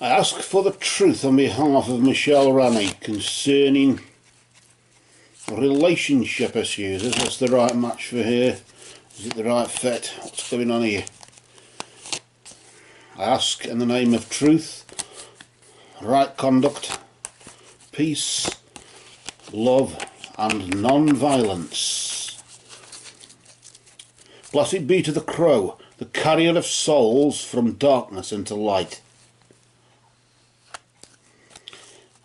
I ask for the truth on behalf of Michelle Renee concerning relationship issues. Is this the right match for her? Is it the right fit? What's going on here? I ask in the name of truth, right conduct, peace, love and non-violence. Blessed be to the crow, the carrier of souls from darkness into light.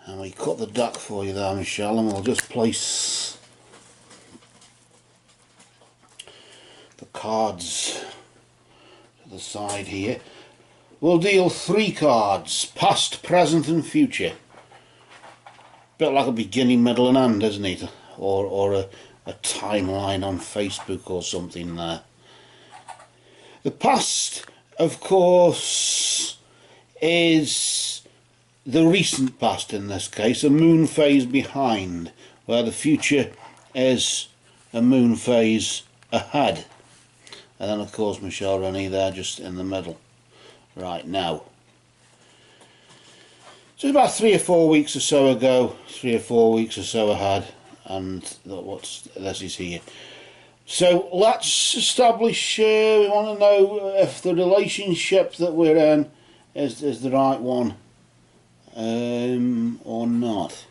And we cut the deck for you there, Michelle, and we'll just place the cards to the side here. We'll deal 3 cards, past, present and future. Bit like a beginning, middle and end, isn't it? Or a timeline on Facebook or something there. The past, of course, is the recent past in this case, a moon phase behind, where the future is a moon phase ahead. And then of course Michelle Renee there just in the middle right now. So about 3 or 4 weeks or so ago, 3 or 4 weeks or so ahead, and this is here. So let's establish, we want to know if the relationship that we're in is the right one or not.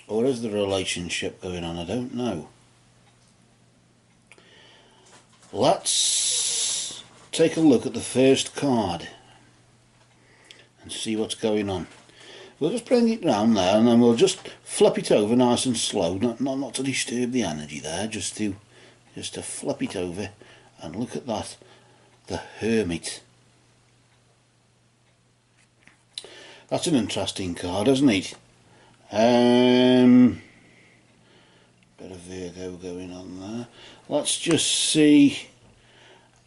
Or is the relationship going on? I don't know. Let's take a look at the first card and see what's going on. We'll just bring it round there and then we'll just flip it over nice and slow, not to disturb the energy there, just to flip it over and look at that, the Hermit. That's an interesting card, isn't it? Bit of Virgo going on there. Let's just see.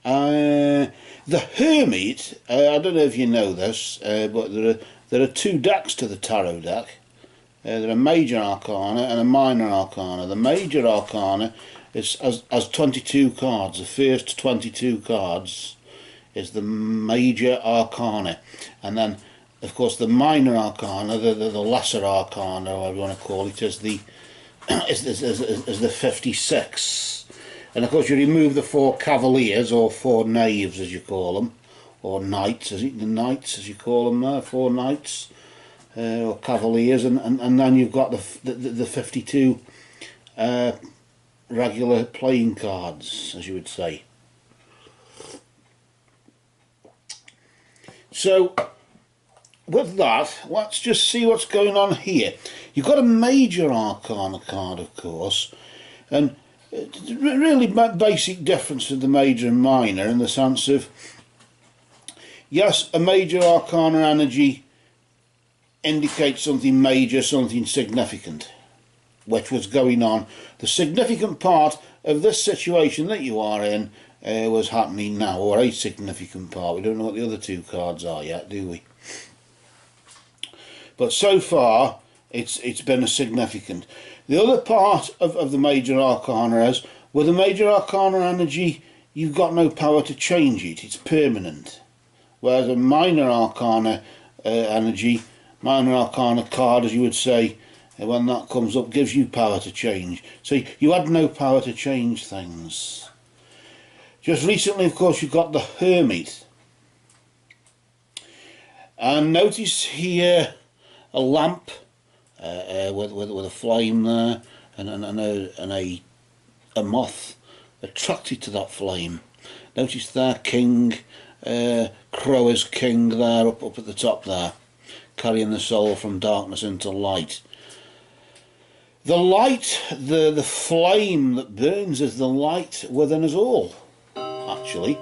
The Hermit, I don't know if you know this, but there are 2 decks to the tarot deck. There are Major Arcana and a Minor Arcana. The Major Arcana has 22 cards. The first 22 cards is the Major Arcana, and then of course the Minor Arcana, the Lesser Arcana, or whatever you want to call it, is the 56. And of course you remove the 4 Cavaliers, or 4 Knaves as you call them, or Knights, is it the Knights as you call them there, 4 Knights, or Cavaliers, and then you've got the 52 regular playing cards, as you would say. So with that, let's just see what's going on here. You've got a Major Arcana card, of course, and really basic difference with the Major and Minor in the sense of, yes, a Major Arcana energy indicates something major, something significant, which was going on. The significant part of this situation that you are in was happening now, or a significant part. We don't know what the other 2 cards are yet, do we? But so far it's been a significant. The other part of the Major Arcana is, with the Major Arcana energy, you've got no power to change it, it's permanent. Whereas a Minor Arcana energy, Minor Arcana card, as you would say, when that comes up, gives you power to change. So you had no power to change things. Just recently, of course, you've got the Hermit. And notice here a lamp with a flame there, and a moth attracted to that flame. Notice there, King, Crow is King there, up at the top there, carrying the soul from darkness into light. The light, the flame that burns, is the light within us all, actually.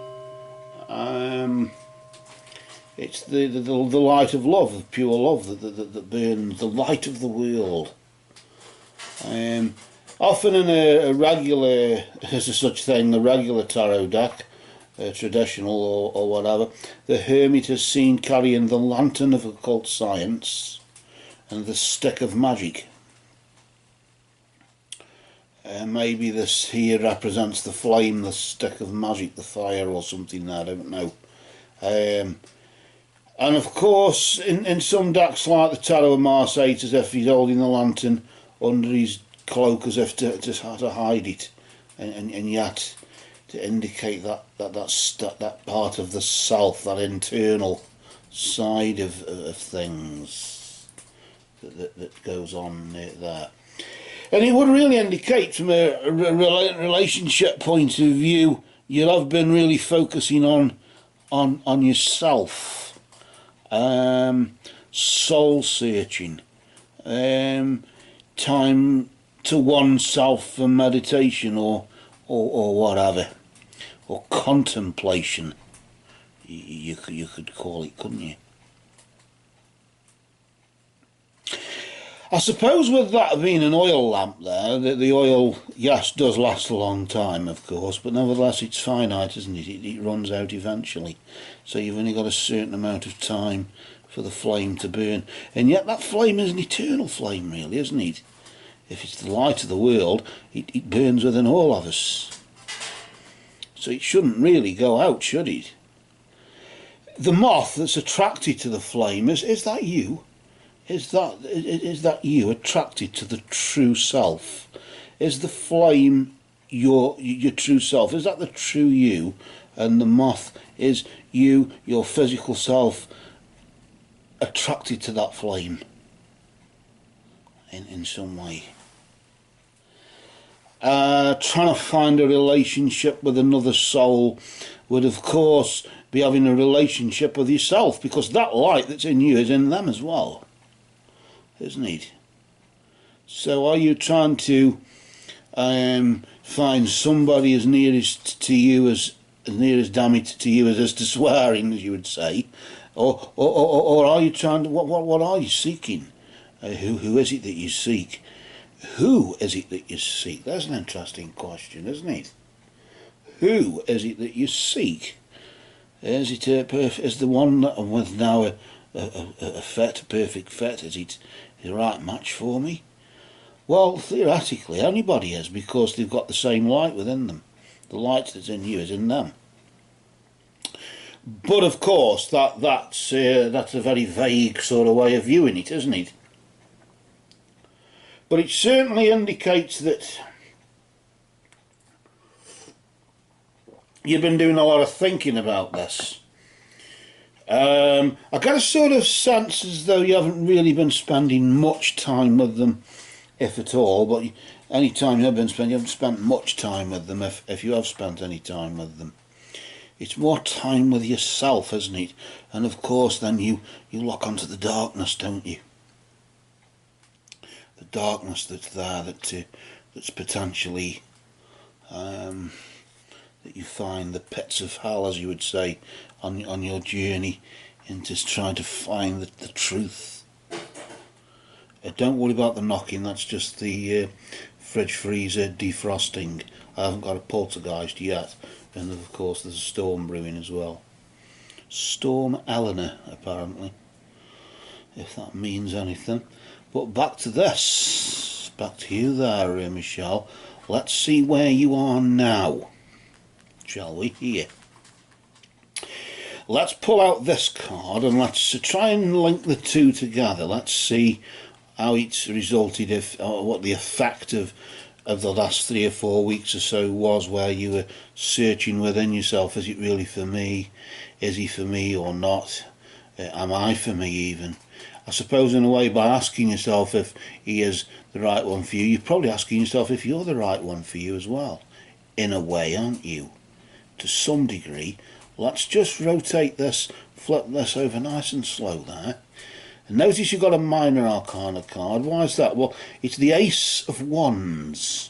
It's the light of love, of pure love that burns, the light of the world. Often in a regular, there's a such thing, a regular tarot deck, traditional or whatever, the Hermit is seen carrying the lantern of occult science and the stick of magic. Maybe this here represents the flame, the stick of magic, the fire or something, I don't know. And of course, in some decks like the Tarot of Marseille, it's as if he's holding the lantern under his cloak as if to hide it, and yet to indicate that part of the self, that internal side of things that goes on there. And it would really indicate from a relationship point of view, you'll have been really focusing on yourself. Soul searching, time to oneself for meditation or whatever, or contemplation, you could call it, couldn't you? I suppose with that being an oil lamp there, the oil, yes, does last a long time, of course, but nevertheless it's finite, isn't it? It runs out eventually. So you've only got a certain amount of time for the flame to burn. And yet that flame is an eternal flame, really, isn't it? If it's the light of the world, it burns within all of us. So it shouldn't really go out, should it? The moth that's attracted to the flame, is that you? Is that you attracted to the true self? Is the flame your true self? Is that the true you? And the moth is you, your physical self, attracted to that flame in some way. Trying to find a relationship with another soul would of course be having a relationship with yourself, because that light that's in you is in them as well, isn't it? So are you trying to find somebody as nearest to you as near as damaged to you as to swearing, as you would say, or are you trying to what are you seeking? Who is it that you seek? Who is it that you seek? That's an interesting question, isn't it? Who is it that you seek? Is it is the one that I'm with now a perfect fit? Is it the right match for me? Well, theoretically, anybody is, because they've got the same light within them. The light that's in you is in them. But of course, that's a very vague sort of way of viewing it, isn't it? But it certainly indicates that you've been doing a lot of thinking about this. I get a sort of sense as though you haven't really been spending much time with them, if at all, but any time you have been spending, you haven't spent much time with them, if you have spent any time with them. It's more time with yourself, isn't it? And of course then you lock onto the darkness, don't you? The darkness that's there, that's potentially, that you find the pits of hell, as you would say, on your journey into trying to find the truth. Don't worry about the knocking, that's just the fridge freezer defrosting. I haven't got a poltergeist yet, and of course there's a storm brewing as well. Storm Eleanor, apparently, if that means anything. But back to this, back to you there, Michelle. Let's see where you are now, shall we? Here. Let's pull out this card and let's try and link the two together. Let's see how it's resulted, what the effect of the last 3 or 4 weeks or so was, where you were searching within yourself. Is it really for me? Is he for me or not? Am I for me even? I suppose in a way, by asking yourself if he is the right one for you, you're probably asking yourself if you're the right one for you as well. In a way, aren't you? To some degree. Let's just rotate this, flip this over nice and slow there. And notice you've got a minor arcana card. Why is that? Well, it's the Ace of Wands.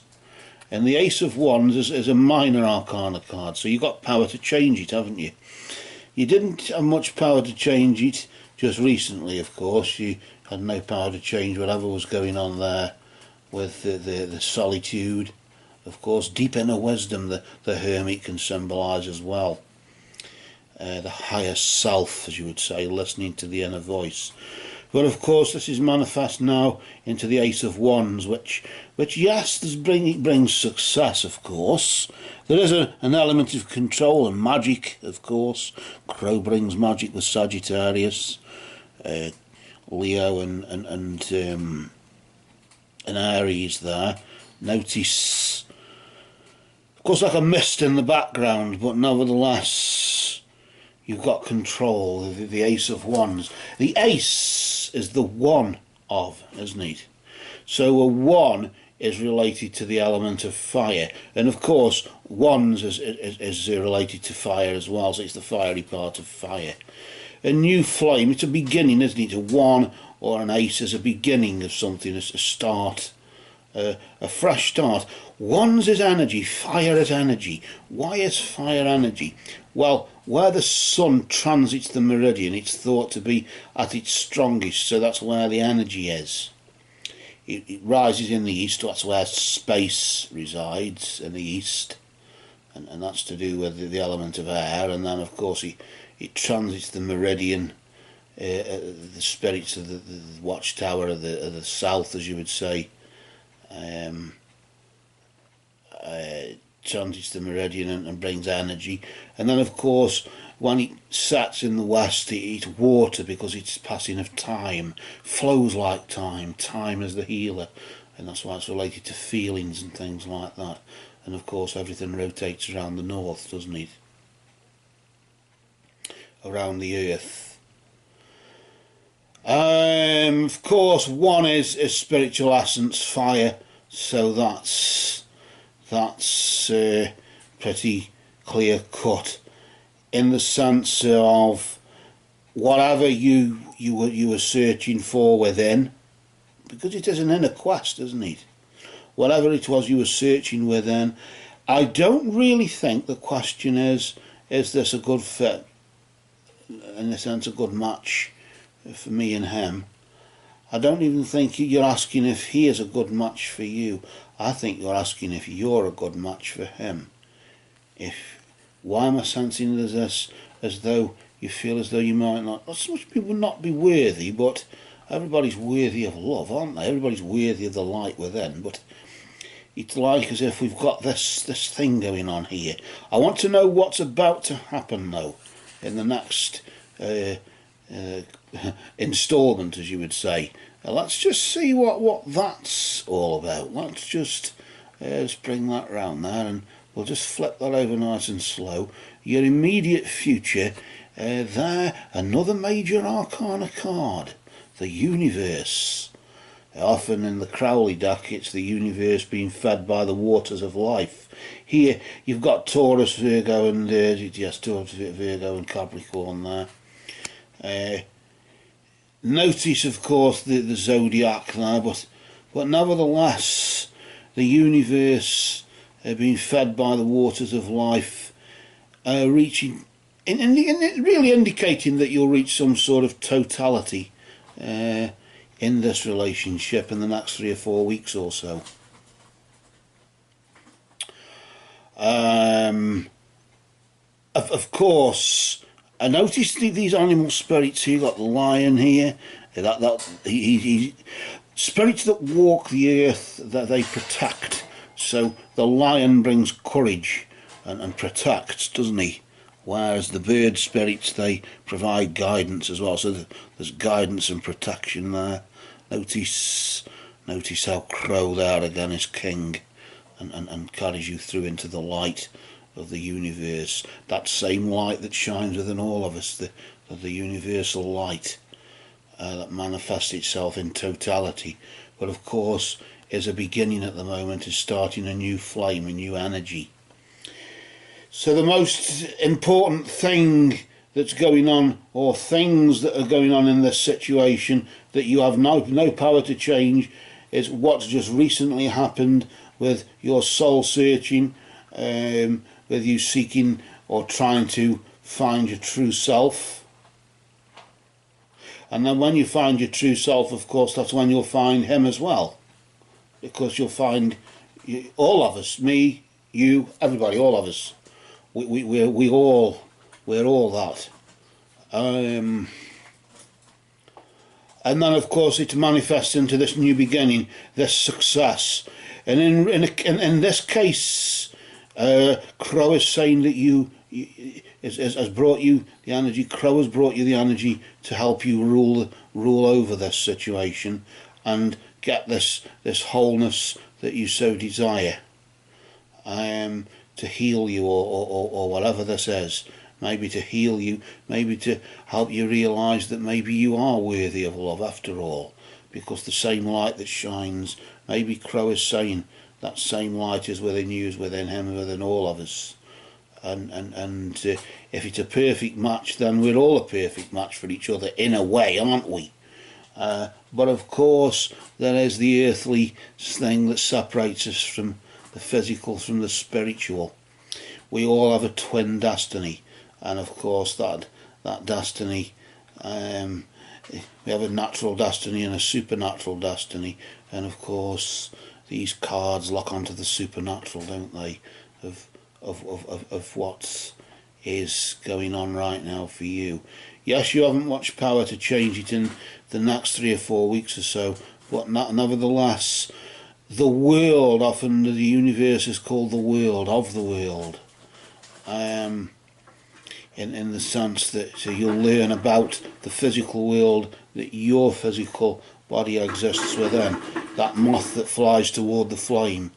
And the Ace of Wands is a minor arcana card, so you've got power to change it, haven't you? You didn't have much power to change it just recently, of course. You had no power to change whatever was going on there with the solitude. Of course, deep inner wisdom, the hermit can symbolise as well. The higher self, as you would say, listening to the inner voice. But of course this is manifest now into the Ace of Wands, which yes, brings success, of course. There is an element of control and magic, of course. Crow brings magic with Sagittarius, Leo and Aries there. Notice, of course, like a mist in the background, but nevertheless you've got control. The Ace of Wands. The Ace is the one of, isn't it? So a one is related to the element of fire, and of course Wands is related to fire as well, so it's the fiery part of fire. A new flame, it's a beginning, isn't it? A one or an ace is a beginning of something, it's a start, a fresh start. Wands is energy, fire is energy. Why is fire energy? Well, where the sun transits the meridian, it's thought to be at its strongest, so that's where the energy is. It rises in the east, that's where space resides, in the east, and that's to do with the element of air. And then of course it transits the meridian, the spirits of the watchtower of the south, as you would say, transits the meridian and brings energy. And then of course when it sets in the west, it's water, because it's passing of time, flows like time. Time is the healer, and that's why it's related to feelings and things like that. And of course everything rotates around the north, doesn't it? Around the earth. Of course one is spiritual essence, fire, so that's pretty clear cut, in the sense of whatever you were searching for within, because it is an inner quest, isn't it? Whatever it was you were searching within. I don't really think the question is this a good fit, in a sense a good match for me and him. I don't even think you're asking if he is a good match for you. I think you're asking if you're a good match for him. Why am I sensing it as though you feel as though you might not so much people not be worthy, but everybody's worthy of love, aren't they? Everybody's worthy of the light within, but it's like as if we've got this thing going on here. I want to know what's about to happen though, in the next instalment, as you would say. Let's just see what that's all about. Let's just bring that round there, and we'll just flip that over nice and slow. Your immediate future, there, another major arcana card, the universe. Often in the Crowley deck it's the universe being fed by the waters of life. Here you've got Taurus, Virgo and Taurus, Virgo and Capricorn there. Notice of course the zodiac there, but nevertheless the universe being fed by the waters of life, reaching and really indicating that you'll reach some sort of totality in this relationship in the next 3 or 4 weeks or so. Of course, I noticed these animal spirits here. You got the lion here. He spirits that walk the earth, that they protect. So the lion brings courage and protects, doesn't he? Whereas the bird spirits, they provide guidance as well. So there's guidance and protection there. Notice how Crow there again is king, and carries you through into the light of the universe. That same light that shines within all of us, the universal light that manifests itself in totality, but of course is a beginning at the moment, is starting a new flame, a new energy. So the most important thing that's going on, or things that are going on in this situation that you have no power to change, is what's just recently happened with your soul searching, with you seeking or trying to find your true self. And then when you find your true self, of course, that's when you'll find him as well, because you'll find all of us, me, you, everybody, all of us. We're all that. And and then of course it manifests into this new beginning, this success. And in this case, Crow is saying that has brought you the energy. Crow has brought you the energy to help you rule over this situation and get this wholeness that you so desire. To heal you, or whatever this is. Maybe to heal you, maybe to help you realise that maybe you are worthy of love after all, because the same light that shines, maybe Crow is saying that same light is within you, is within him, within all of us. And if it's a perfect match, then we're all a perfect match for each other in a way, aren't we? But of course there is the earthly thing that separates us from the physical, from the spiritual. We all have a twin destiny, and of course that destiny, we have a natural destiny and a supernatural destiny, and of course these cards lock onto the supernatural, don't they, of what is going on right now for you. Yes, you haven't much power to change it in the next 3 or 4 weeks or so, but nevertheless, the world, often the universe is called the world of the world, in the sense that so you'll learn about the physical world that your physical body exists within. That moth that flies toward the flame,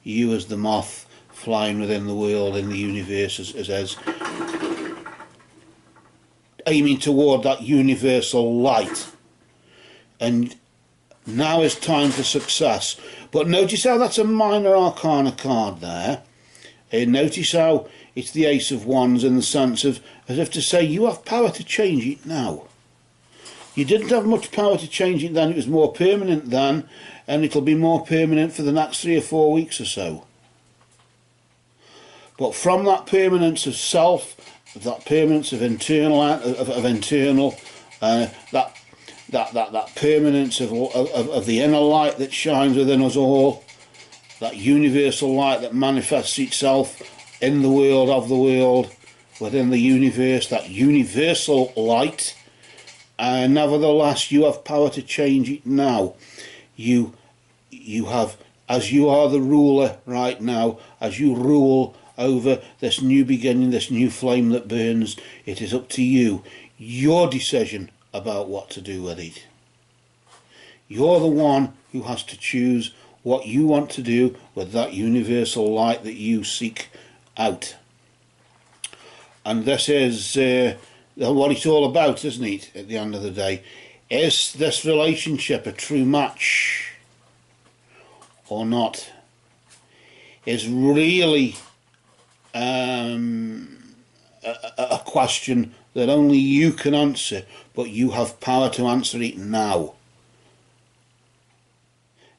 you as the moth flying within the world, in the universe, as aiming toward that universal light. And now is time for success. But notice how that's a minor arcana card there. And notice how it's the Ace of Wands, in the sense of, as if to say, you have power to change it now. You didn't have much power to change it then, it was more permanent then, and it'll be more permanent for the next 3 or 4 weeks or so. But from that permanence of self, that permanence of internal, that permanence of the inner light that shines within us all, that universal light that manifests itself in the world of the world, within the universe, that universal light, and nevertheless you have power to change it now. You have, as you are the ruler right now, as you rule over this new beginning, this new flame that burns, it is up to you, your decision about what to do with it. You're the one who has to choose what you want to do with that universal light that you seek out. And this is what it's all about, isn't it, at the end of the day? Is this relationship a true match or not? Is really a question that only you can answer, but you have power to answer it now.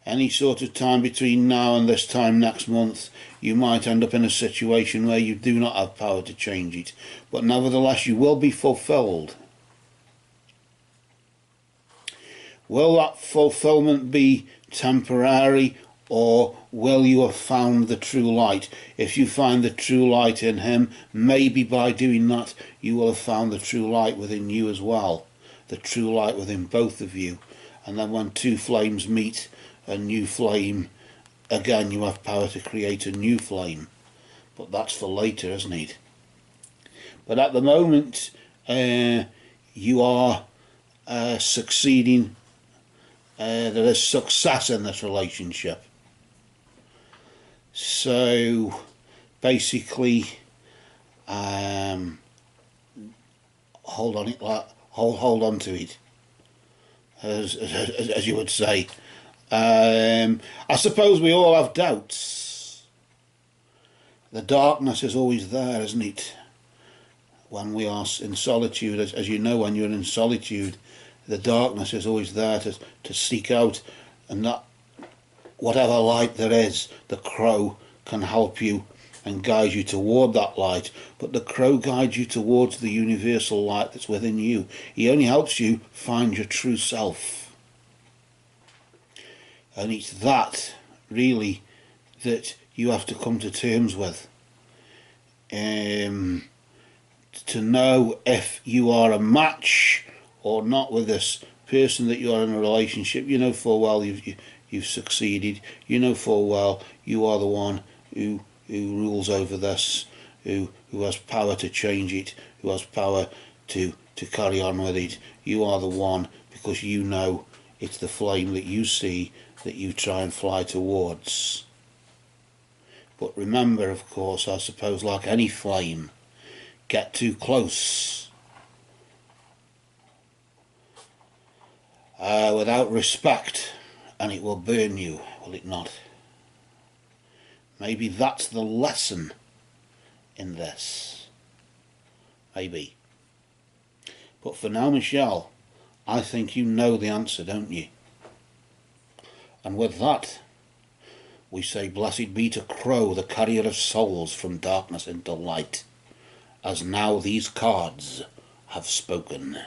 Any sort of time between now and this time next month, you might end up in a situation where you do not have power to change it, but nevertheless you will be fulfilled. Will that fulfillment be temporary, or will you have found the true light? If you find the true light in him, maybe by doing that you will have found the true light within you as well, the true light within both of you. And then when two flames meet, a new flame, again you have power to create a new flame. But that's for later, isn't it? But at the moment you are succeeding. There is success in this relationship. So basically hold on to it, as you would say. I suppose we all have doubts. The darkness is always there, isn't it? When we are in solitude, as you know, when you're in solitude, the darkness is always there to seek out, and that whatever light there is, the crow can help you and guide you toward that light. But the crow guides you towards the universal light that's within you. He only helps you find your true self. And it's that, really, that you have to come to terms with. To know if you are a match or not with this person that you are in a relationship, you know full well you've succeeded. You know full well you are the one who rules over this, who has power to change it, who has power to carry on with it. You are the one, because you know it's the flame that you see that you try and fly towards. But remember, of course, I suppose, like any flame, get too close without respect and it will burn you, will it not? Maybe that's the lesson in this. Maybe. But for now, Michelle, I think you know the answer, don't you? And with that, we say blessed be to Crow, the carrier of souls from darkness into light, as now these cards have spoken.